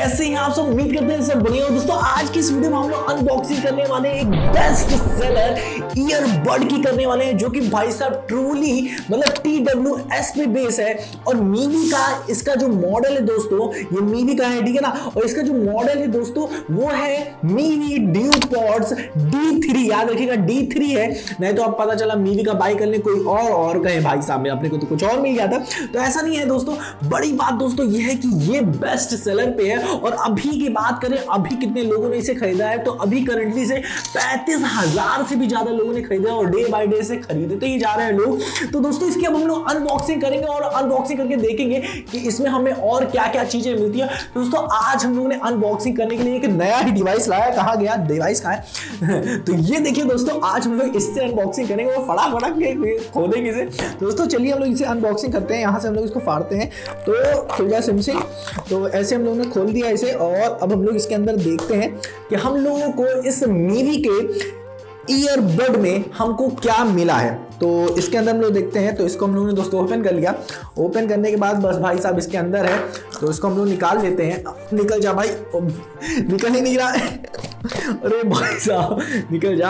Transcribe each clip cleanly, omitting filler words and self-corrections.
कैसे हैं आप सब? उम्मीद करते हैं सब बढ़िया हो। दोस्तों आज की इस वीडियो में हम लोग अनबॉक्सिंग करने वाले हैं एक बेस्ट सेलर ईयरबड की करने वाले हैं, जो कि भाई साहब ट्रूली मतलब TWS पे बेस है। और मीवी का इसका जो मॉडल है दोस्तों, ये मीवी का है, ठीक है ना। और इसका जो मॉडल है दोस्तों वो है मीवी ड्यूपॉड्स D3। याद रखिएगा D3 है, नहीं तो अब पता चला मीवी का बाई करने कोई और कहे भाई साहब अपने को तो कुछ और मिल गया था। तो ऐसा नहीं है दोस्तों। बड़ी बात दोस्तों ये है कि ये बेस्ट सेलर पे है। और अभी की बात करें, अभी कितने लोगों ने इसे खरीदा है, तो अभी करंटली से 35,000 से भी ज्यादा लोगों ने खरीदा है और डे बाय डे से खरीदते ही जा रहे हैं लोग। तो दोस्तों इसकी अब हम लोग अनबॉक्सिंग करेंगे और अनबॉक्सिंग करके देखेंगे कि इसमें हमें और क्या क्या चीजें मिलती है। तो दोस्तों आज हम लोगों ने अनबॉक्सिंग करने के लिए एक नया ही डिवाइस लाया। कहा गया डिवाइस कहाँ है? तो ये देखिए दोस्तों, आज हम लोग इससे अनबॉक्सिंग करेंगे और फटाफट के खोलेंगे इसे। दोस्तों चलिए हम लोग इसे अनबॉक्सिंग करते हैं। यहाँ से हम लोग इसको फाड़ते हैं तो खुल गया सिम से। तो ऐसे हम लोगों ने खोल दिया इसे और अब हम लोग इसके अंदर देखते हैं कि हम लोगों को इस मीवी के ईयरबड में हमको क्या मिला है। तो इसके अंदर हम लोग देखते हैं। तो इसको हम लोगों ने दोस्तों ओपन कर लिया। ओपन करने के बाद बस भाई साहब इसके अंदर है, तो इसको हम लोग निकाल लेते हैं। निकल जा भाई, निकल ही नहीं रहा अरे भाई साहब निकल जा।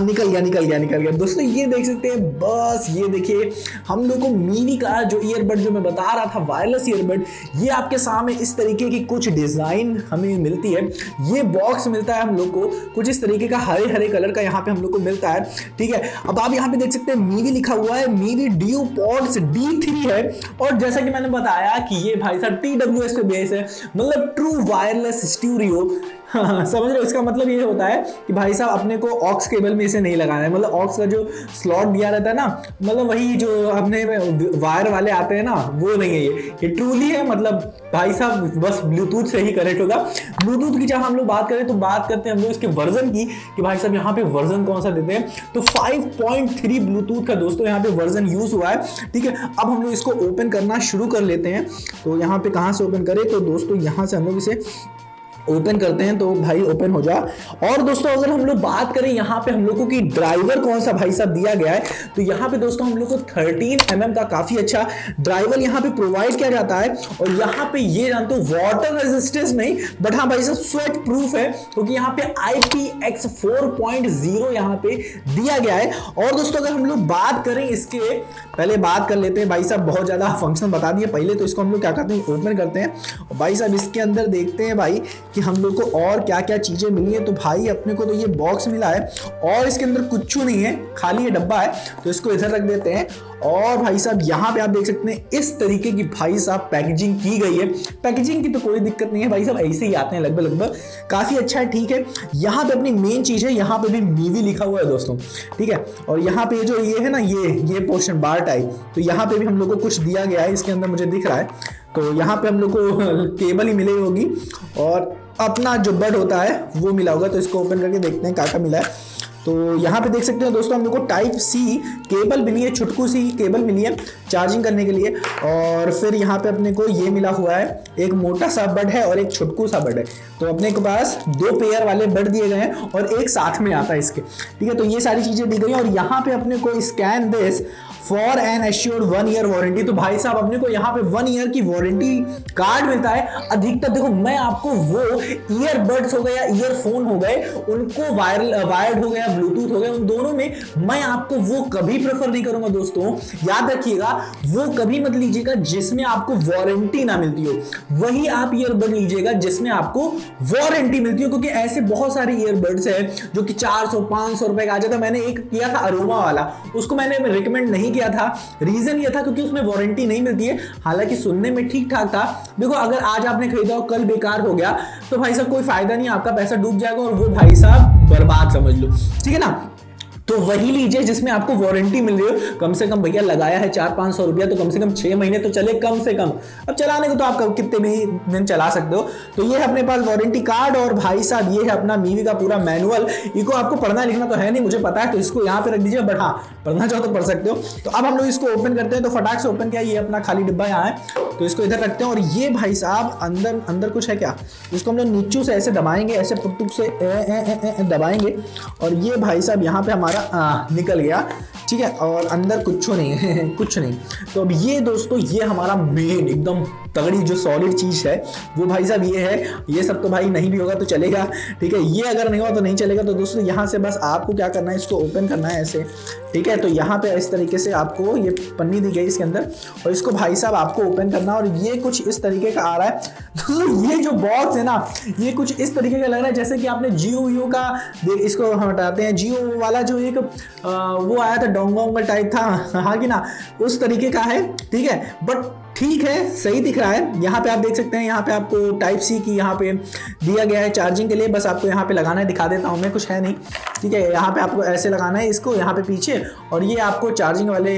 निकल गया दोस्तों। ये देख सकते हैं, बस ये देखिए हम लोग को मीवी का जो ईयरबड जो मैं बता रहा था वायरलेस ईयरबड, ये आपके सामने इस तरीके की कुछ डिजाइन हमें मिलती है। ये बॉक्स मिलता है हम लोग को कुछ इस तरीके का हरे कलर का, यहाँ पे हम लोग को मिलता है, ठीक है। अब आप यहाँ पे देख सकते हैं मीवी लिखा हुआ है, मीवी ड्यूपॉड्स D3 है। और जैसा कि मैंने बताया कि ये भाई साहब TWS पे बेस है, मतलब ट्रू वायरलेस स्टीरियो। समझ रहे हो? इसका मतलब ये होता है कि भाई साहब अपने को ऑक्स केबल में इसे नहीं लगाना है, मतलब ऑक्स का जो स्लॉट दिया रहता है ना, मतलब वही जो अपने वायर वाले आते हैं ना, वो नहीं है ये ट्रूली है। मतलब भाई साहब बस ब्लूटूथ से ही कनेक्ट होगा। ब्लूटूथ की जब हम लोग बात करें तो बात करते हैं हम लोग इसके वर्जन की कि भाई साहब यहाँ पे वर्जन कौन सा देते हैं। तो 5.3 ब्लूटूथ का दोस्तों यहाँ पे वर्जन यूज हुआ है, ठीक है। अब हम लोग इसको ओपन करना शुरू कर लेते हैं। तो यहाँ पे कहाँ से ओपन करें? तो दोस्तों यहाँ से हम लोग इसे ओपन करते हैं। तो भाई ओपन हो जा। और दोस्तों अगर हम लोग बात करें यहाँ पे हम लोगों की ड्राइवर कौन सा भाई साहब दिया गया है, तो यहाँ पे दोस्तों हम लोग को 13 mm का काफी अच्छा ड्राइवर यहाँ पे प्रोवाइड किया जाता है। और यहाँ पे ये जानते हो वाटर रेजिस्टेंस नहीं, बट हाँ भाई साहब स्वेट प्रूफ है, क्योंकि यहाँ पे IPX4.0 यहाँ पे दिया गया है। और दोस्तों अगर हम लोग बात करें इसके, पहले बात कर लेते हैं भाई साहब, बहुत ज्यादा फंक्शन बता दिए पहले। तो इसको हम लोग क्या करते हैं, ओपन करते हैं और भाई साहब इसके अंदर देखते हैं भाई कि हम लोग को और क्या क्या चीजें मिली है। तो भाई अपने को तो ये बॉक्स मिला है और इसके अंदर कुछ नहीं है, खाली ये डब्बा है। तो इसको इधर रख देते हैं। और भाई साहब यहाँ पे आप देख सकते हैं इस तरीके की भाई साहब पैकेजिंग की गई है। पैकेजिंग की तो कोई दिक्कत नहीं है भाई साहब, ऐसे ही आते हैं लगभग काफी अच्छा है, ठीक है। यहाँ पे अपनी मेन चीज है, यहाँ पे भी मीवी लिखा हुआ है दोस्तों, ठीक है। और यहाँ पे जो ये है ना, ये पोर्शन बार टाइप, तो यहाँ पे भी हम लोग को कुछ दिया गया है इसके अंदर, मुझे दिख रहा है। तो यहाँ पे हम लोग को केबल ही मिली होगी और अपना जो बड होता है वो मिला होगा। तो इसको ओपन करके देखते हैं क्या क्या मिला है। तो यहाँ पे देख सकते हैं दोस्तों हम लोग को Type-C केबल मिली है, छुटकू सी केबल मिली है चार्जिंग करने के लिए। और फिर यहाँ पे अपने को ये मिला हुआ है, एक मोटा सा बड है और एक छुटकू सा बड है। तो अपने के पास 2 पेयर वाले बड दिए गए हैं और एक साथ में आता है इसके, ठीक है। तो ये सारी चीजें दी गई हैं। और यहाँ पे अपने को scan this for an assured 1 year warranty. तो भाई साहब अपने को यहाँ पे 1 ईयर की वारंटी कार्ड मिलता है। अधिकतर देखो मैं आपको वो ईयरबड्स हो गए या ईयरफोन हो गए, उनको वायर्ड हो गया, ब्लूटूथ हो गया, उन दोनों में मैं आपको वो कभी प्रेफर नहीं करूंगा दोस्तों। याद रखिएगा वो कभी मत लीजिएगा जिसमें आपको वारंटी ना मिलती हो, वही आप ईयरबड लीजिएगा जिसमें आपको वारंटी मिलती हो। क्योंकि ऐसे बहुत सारे ईयरबड्स हैं जो कि 400-500 रुपए का आ जाता है। मैंने एक किया था अरोमा वाला, उसको मैंने रिकमेंड नहीं किया था। रीजन ये था क्योंकि उसमें वारंटी नहीं मिलती है। हालांकि सुनने में ठीक ठाक था। देखो अगर आज आपने खरीदा और कल बेकार हो गया तो भाई साहब कोई फायदा नहीं, आपका पैसा डूब जाएगा और वो भाई साहब बर्बाद समझ लो, ठीक है ना। तो वही लीजिए जिसमें आपको वारंटी मिल रही हो। कम से कम भैया लगाया है 400-500 रुपया, तो कम से कम 6 महीने तो चले कम से कम। अब चलाने को तो आप कितने भी दिन चला सकते हो। तो ये है अपने पास वारंटी कार्ड और भाई साहब ये है अपना मीवी का पूरा मैनुअल। इसको आपको पढ़ना लिखना तो है नहीं, मुझे पता है, तो इसको यहाँ पे रख दीजिए, बट हाँ पढ़ना चाहो तो पढ़ सकते हो। तो अब हम लोग इसको ओपन करते हैं। तो फटाक से ओपन किया, ये अपना खाली डिब्बा यहाँ है, तो इसको इधर रखते हैं। और ये भाई साहब अंदर कुछ है क्या, इसको हम लोग नीचू से ऐसे दबाएंगे, ऐसे पुटुक से दबाएंगे। और ये भाई साहब यहाँ पे हमारा हमारा निकल गया, ठीक है, और अंदर कुछ नहीं है कुछ नहीं। तो अब ये दोस्तों ये हमारा मेन एकदम तगड़ी जो सॉलिड चीज़ है वो भाई साहब ये है। ये सब तो भाई नहीं भी होगा तो चलेगा, ठीक है, ये अगर नहीं हुआ तो नहीं चलेगा। तो दोस्तों यहाँ से बस आपको क्या करना है, इसको ओपन करना है ऐसे, ठीक है। तो यहाँ पे इस तरीके से आपको ये पन्नी दी गई इसके अंदर, और इसको भाई साहब आपको ओपन करना है, और ये कुछ इस तरीके का आ रहा है। दोस्तों ये जो बॉक्स है ना, ये कुछ इस तरीके का लग रहा है जैसे कि आपने जियो का, इसको हम हटाते हैं, जियो वाला जो एक वो आया था डोंगल टाइप था, हाँ कि ना, उस तरीके का है, ठीक है। बट ठीक है, सही दिख रहा है। यहाँ पे आप देख सकते हैं, यहाँ पे आपको टाइप सी की यहाँ पे दिया गया है चार्जिंग के लिए। बस आपको यहाँ पे लगाना है, दिखा देता हूँ मैं, कुछ है नहीं, ठीक है। यहाँ पे आपको ऐसे लगाना है इसको यहाँ पे पीछे, और ये आपको चार्जिंग वाले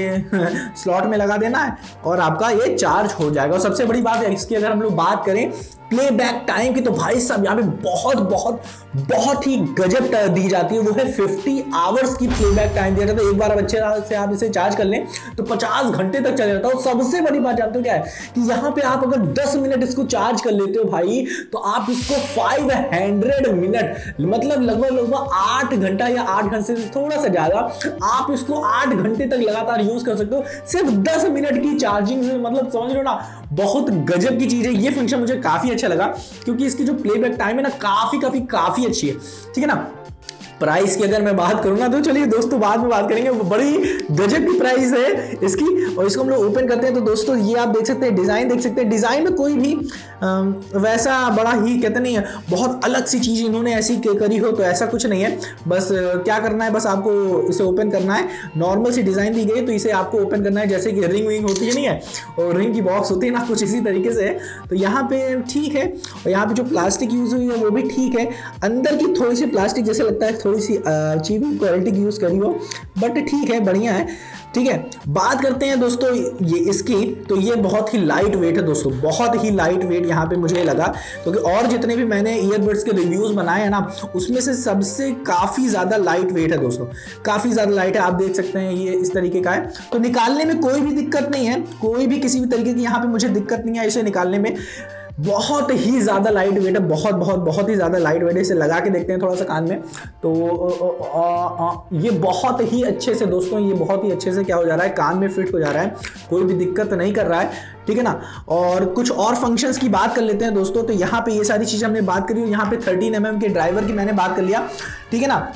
स्लॉट में लगा देना है, और आपका ये चार्ज हो जाएगा। और सबसे बड़ी बात है इसकी, अगर हम लोग बात करें प्लेबैक टाइम की, तो भाई साहब यहाँ पे बहुत बहुत बहुत ही गजब दी जाती है, वो है 50 आवर्स की प्लेबैक टाइम दिया जाता है। एक बार अच्छे से आप इसे चार्ज कर लें तो 50 घंटे तक चल जाता है। और सबसे बड़ी बात जानते हो क्या है, कि यहाँ पे आप अगर 10 मिनट इसको चार्ज कर लेते हो भाई, तो आप इसको 500 मिनट, मतलब लगभग 8 घंटा या 8 घंटे से थोड़ा सा ज्यादा, आप इसको 8 घंटे तक लगातार यूज कर सकते हो सिर्फ 10 मिनट की चार्जिंग से। मतलब समझ लो ना, बहुत गजब की चीज है। ये फंक्शन मुझे काफी अच्छा लगा, क्योंकि इसकी जो प्लेबैक टाइम है ना, काफी अच्छी है, ठीक है ना। प्राइस की अगर मैं बात करूँ ना, तो चलिए दोस्तों बाद में बात करेंगे, बड़ी गजब की प्राइस है इसकी। और इसको हम लोग ओपन करते हैं तो दोस्तों ये आप देख सकते हैं, डिज़ाइन देख सकते हैं। डिज़ाइन में कोई भी वैसा बड़ा ही कहते नहीं है, बहुत अलग सी चीज़ इन्होंने ऐसी करी हो तो ऐसा कुछ नहीं है। बस क्या करना है, बस आपको इसे ओपन करना है। नॉर्मल सी डिज़ाइन दी गई तो इसे आपको ओपन करना है, जैसे कि रिंग विंग होती है नहीं है, और रिंग की बॉक्स होती है ना, कुछ इसी तरीके से है। तो यहाँ पे ठीक है, और यहाँ पे जो प्लास्टिक यूज़ हुई है वो भी ठीक है। अंदर की थोड़ी सी प्लास्टिक जैसे लगता है थोड़ी सी चीप क्वालिटी की यूज़ करी हो, बट ठीक है, बढ़िया है, ठीक है। बात करते हैं दोस्तों ये इसकी, तो ये बहुत ही लाइट वेट है दोस्तों, बहुत ही लाइट वेट यहाँ पे मुझे लगा, क्योंकि और जितने भी मैंने ईयरबड्स के रिव्यूज़ बनाए हैं ना, उसमें से सबसे काफ़ी ज़्यादा लाइट वेट है दोस्तों, काफ़ी ज़्यादा लाइट है। आप देख सकते हैं ये इस तरीके का है, तो निकालने में कोई भी दिक्कत नहीं है, कोई भी किसी भी तरीके की यहाँ पे मुझे दिक्कत नहीं है इसे निकालने में। बहुत ही ज़्यादा लाइट वेट है, बहुत ही ज़्यादा लाइट वेट है। इसे लगा के देखते हैं थोड़ा सा कान में, तो ये बहुत ही अच्छे से दोस्तों, ये बहुत ही अच्छे से क्या हो जा रहा है, कान में फिट हो जा रहा है, कोई भी दिक्कत नहीं कर रहा है, ठीक है ना। और कुछ और फंक्शंस की बात कर लेते हैं दोस्तों। तो यहाँ पे ये सारी चीज़ें हमने बात करी, यहाँ पे 13 mm के ड्राइवर की मैंने बात कर लिया, ठीक है ना।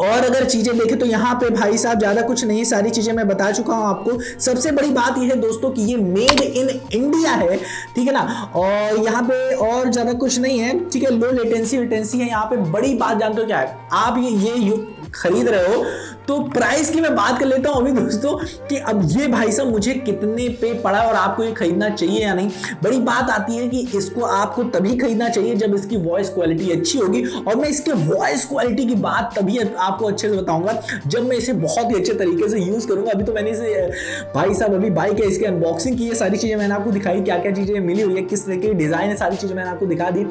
और अगर चीज़ें देखें तो यहाँ पे भाई साहब ज़्यादा कुछ नहीं, सारी चीज़ें मैं बता चुका हूँ आपको। सबसे बड़ी बात यह है दोस्तों कि ये मेड इन इंडिया है, ठीक है ना। और यहाँ पे और ज़्यादा कुछ नहीं है, ठीक है। लो लेटेंसी है यहाँ पे। बड़ी बात जानते हो क्या है, आप ये खरीद रहे हो तो प्राइस की मैं बात कर लेता हूँ अभी दोस्तों, कि अब ये भाई साहब मुझे कितने पे पड़ा और आपको ये खरीदना चाहिए या नहीं। बड़ी बात आती है कि इसको आपको तभी खरीदना चाहिए जब इसकी वॉइस क्वालिटी अच्छी होगी, और मैं इसके वॉइस क्वालिटी की बात तभी आपको अच्छे से बताऊंगा जब मैं इसे बहुत ही अच्छे तरीके से यूज करूंगा। अभी तो मैंने इसे भाई साहब अभी बाइक है इसकी अनबॉक्सिंग की है, सारी चीजें मैंने आपको दिखाई, क्या क्या चीजें मिली हुई है, किस तरह की डिजाइन है, सारी चीजें मैंने आपको दिखा दी।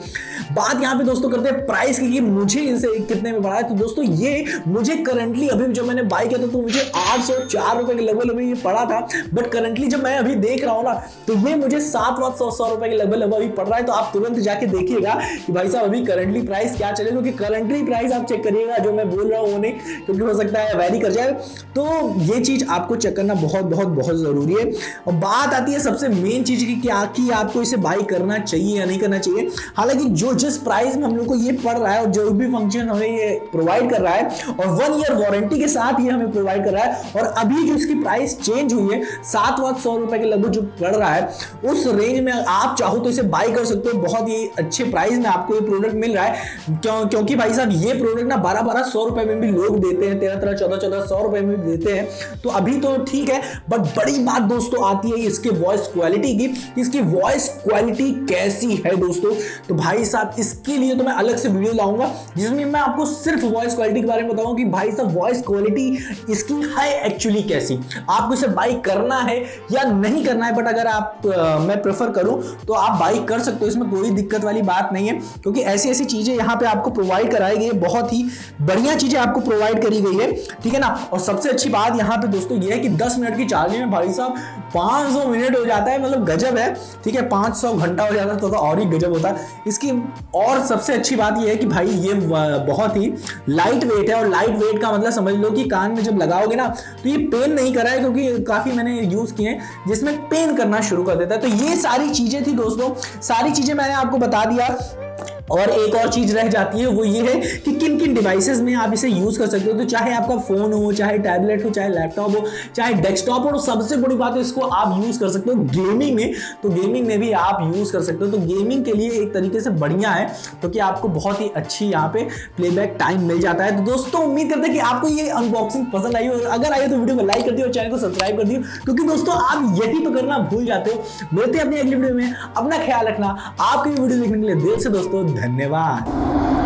बात यहाँ पे दोस्तों करते हैं प्राइस की, कि मुझे इसे कितने में पड़ा है। तो दोस्तों ये मुझे करंटली अभी जब मैंने बाइक किया तो मुझे 804 रुपए के लगभग ये पड़ा था, बट करंटली जब मैं अभी देख रहा हूँ ना, तो ये मुझे 700 रुपए के लगभग अभी पड़ रहा है। तो आप तुरंत जाके देखिएगा कि भाई साहब अभी करंटली प्राइस क्या चले, क्योंकि करंटली प्राइस आप चेक करिएगा, जो मैं बोल रहा हूँ वो नहीं, क्योंकि हो सकता है वैरी कर जाए। तो ये चीज आपको चेक करना बहुत जरूरी है। और बात आती है सबसे मेन चीज की, क्या कि आपको इसे बाई करना चाहिए या नहीं करना चाहिए। हालांकि जो जिस प्राइस में हम लोग को ये पड़ रहा है और जो भी फंक्शन हमें ये प्रोवाइड कर रहा है, और 1 ईयर वारंटी के साथ ये हमें प्रोवाइड कर रहा है, और अभी जो इसकी प्राइस चेंज हुई है 700 रुपए के लगभग जो पड़ रहा है, उस रेंज में आप चाहो तो इसे बाई कर सकते हो। बहुत ही अच्छे प्राइस में आपको ये प्रोडक्ट मिल रहा है, क्योंकि भाई साहब ये प्रोडक्ट ना 1200 रुपए में भी लोग देते हैं, 1300-1400 रुपए में भी देते हैं, तो अभी तो ठीक है। बट बड़ी बात दोस्तों आती है इसके वॉइस क्वालिटी की, इसकी वॉइस क्वालिटी कैसी है दोस्तों। तो भाई साहब इसके लिए तो मैं अलग से वीडियो लाऊंगा, जिसमें मैं आपको सिर्फ वॉइस क्वालिटी के बारे में बताऊंगा कि भाई साहब वॉइस क्वालिटी इसकी है एक्चुअली कैसी, आपको इसे बाई करना है या नहीं करना है। बट अगर आप मैं प्रेफर करूं तो आप बाई कर सकते हो, इसमें कोई दिक्कत वाली बात नहीं है, क्योंकि ऐसी चीजें यहाँ पे आपको प्रोवाइड कराई गई है, बहुत ही बढ़िया चीजें आपको प्रोवाइड करी गई है, ठीक है ना। और सबसे अच्छी बात यहाँ पे दोस्तों ये है कि 10 मिनट की चार्जिंग में भाई साहब 500 मिनट हो जाता है, मतलब गजब है, ठीक है। 500 घंटा हो जाता है तो और ही गजब होता है इसकी। और सबसे अच्छी बात ये है कि भाई ये बहुत ही लाइट वेट है, और लाइट वेट का मतलब समझ लो जो कि कान में जब लगाओगे ना तो ये पेन नहीं कर रहा है, क्योंकि काफी मैंने यूज किए हैं जिसमें पेन करना शुरू कर देता है। तो ये सारी चीजें थी दोस्तों, सारी चीजें मैंने आपको बता दिया। और एक और चीज रह जाती है, वो ये है कि किन किन डिवाइसेस में आप इसे यूज कर सकते हो। तो चाहे आपका फोन हो, चाहे टैबलेट हो, चाहे लैपटॉप हो, चाहे डेस्कटॉप हो, सबसे बड़ी बात है इसको आप यूज कर सकते हो गेमिंग में। तो गेमिंग में भी आप यूज कर सकते हो। तो गेमिंग के लिए एक तरीके से बढ़िया है, क्योंकि आपको बहुत ही अच्छी यहाँ पे प्लेबैक टाइम मिल जाता है। तो दोस्तों उम्मीद करते हैं कि आपको ये अनबॉक्सिंग पसंद आई हो, और अगर आई हो तो वीडियो को लाइक कर दियो और चैनल को सब्सक्राइब कर दियो, क्योंकि दोस्तों आप यही तो करना भूल जाते हो। मिलते हैं अपनी अगली वीडियो में, अपना ख्याल रखना। आपकी वीडियो देखने के लिए दिल से दोस्तों धन्यवाद।